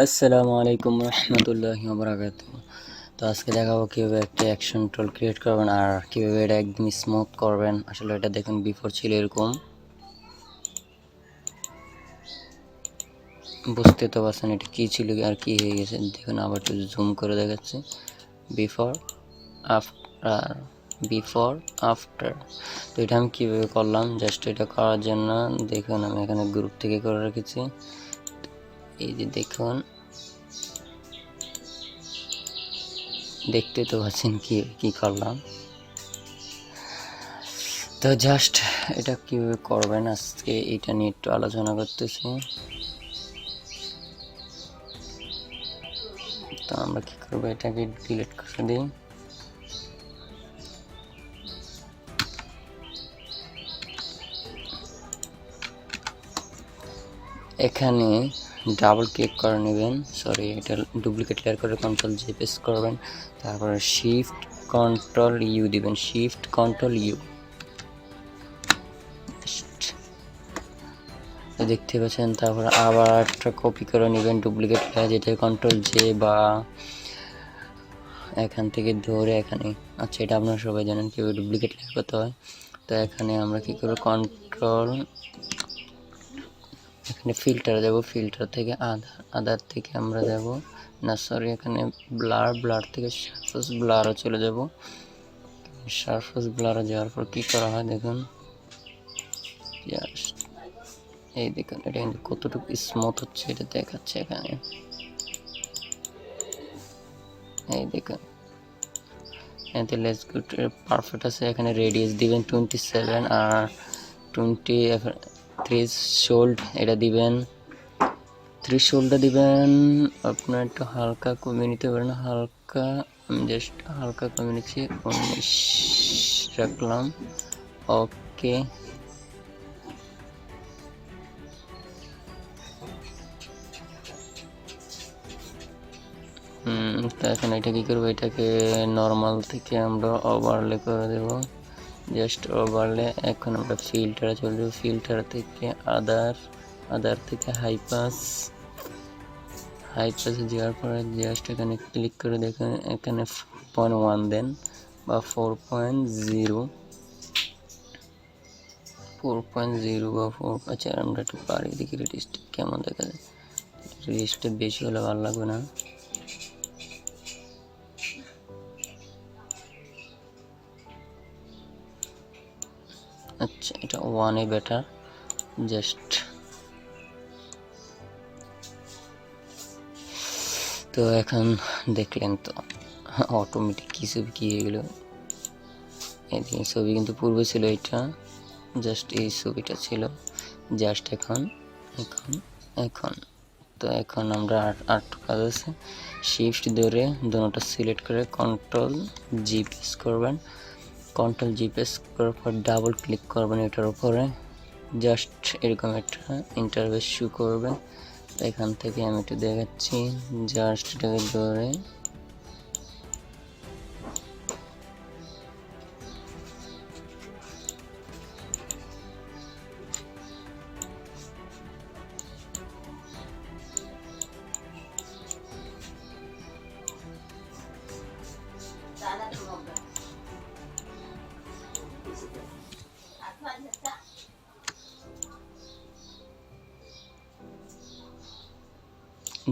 আসসালামু আলাইকুম রহমতুল্লাহি ওয়া বারাকাতুহু। তো আজকে দেখাবো কীভাবে একটা অ্যাকশন টুল ক্রিয়েট করবেন আর কীভাবে এটা একদম স্মুথ করবেন। আসলে এটা দেখুন বিফোর ছিল এরকম, বুঝতে তো পারছেন এটা কী ছিল আর কী হয়ে গেছে। দেখুন আবার একটু জুম করে দেখাচ্ছি, বিফোর আফটার, বিফোর আফটার। তো এটা আমি কীভাবে করলাম, জাস্ট এটা করার জন্য দেখুন আমি এখানে গ্রুপ থেকে করে রেখেছি। এই যে দেখুন, দেখতে তো পাচ্ছেন কি করলাম। তো জাস্ট এটা কীভাবে করবেন আজকে এটা নিয়ে একটু আলোচনা করতেছি। তো আমরা কি করবো, এটাকে ডিলিট করে দিই। এখানে ডাবল ক্লিক করে নেবেন, সরি এটা ডুপ্লিকেট লেয়ার করে কন্ট্রোল জি প্রেস করবেন, তারপরে শিফট কন্ট্রোল ইউ দিবেন, শিফট কন্ট্রোল ইউ। দেখতে পাচ্ছেন, তারপর আবার একটা কপি করে নেবেন ডুপ্লিকেট লেয়ার, যেটা কন্ট্রোল জে বা এখান থেকে ধরে এখানে, আচ্ছা এটা আপনারা সবাই জানেন কীভাবে ডুপ্লিকেট লেয়ার করতে হয়। তো এখানে আমরা কী করবো, কন্ট্রোল এখানে ফিল্টার যাব, ফিল্টার থেকে আদার থেকে আমরা যাব না, সরি এখানে ব্লার থেকে সারফেস ব্লারও চলে যাব। সারফেস ব্লারও যাওয়ার পর কী করা হয় দেখুন, জাস্ট এই দেখুন এটা কিন্তু কতটুকু স্মুথ হচ্ছে এটা দেখাচ্ছে এখানে। এই দেখুন এতে লেস গুড পারফেক্ট আছে। এখানে রেডিয়াস দিবেন 27 আর 20 শোল্ড এটা দিবেন, থ্রিশোল্ডটা দিবেন আপনার একটু হালকা কমিয়ে নিতে পারেন, হালকা আমি জাস্ট হালকা কমিয়ে নিচ্ছি, 19 রাখলাম। ওকে, তো এখন এটা কী করবো, এটাকে নর্মাল থেকে আমরা ওভারলে করে দেব, জাস্ট ওভারলে। এখন আমরা ফিল্টারে চলে যাবো, ফিল্টার থেকে আদার থেকে হাই পাশে যাওয়ার পরে জাস্ট এখানে ক্লিক করে দেখেন, এখানে 4.1 দেন বা 4.0 বা 4, আচ্ছা আমরা একটু পারি দেখি রেডিস্ট কেমন দেখা যায়। রেডিস্টটা বেশি হলে ভালো লাগবে না। আচ্ছা এটা 1 বেটার, জাস্ট। তো এখন দেখলেন তো অটোমেটিক কিছু কি হয়ে গেল। এই ছবি কিন্তু পূর্বে ছিল এটা, জাস্ট এই ছবিটা ছিল, জাস্ট এখন তো এখন আমরা আর কাজ আছে, শিফট ধরে দুটোটা সিলেক্ট করে কন্ট্রোল জি প্রেস করবেন, কন্ট্রোল জি প্রেস করার পর ডাবল ক্লিক করবেন এটার উপরে, জাস্ট এরকম একটা ইন্টারফেস শো করবে। এখান থেকে আমি একটু দেখাচ্ছি, জাস্ট এটাকে ধরে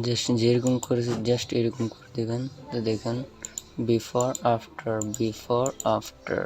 জাস্ট যেরকম করেছে জাস্ট এরকম করে দেবেন। তো দেখেন বিফোর আফটার,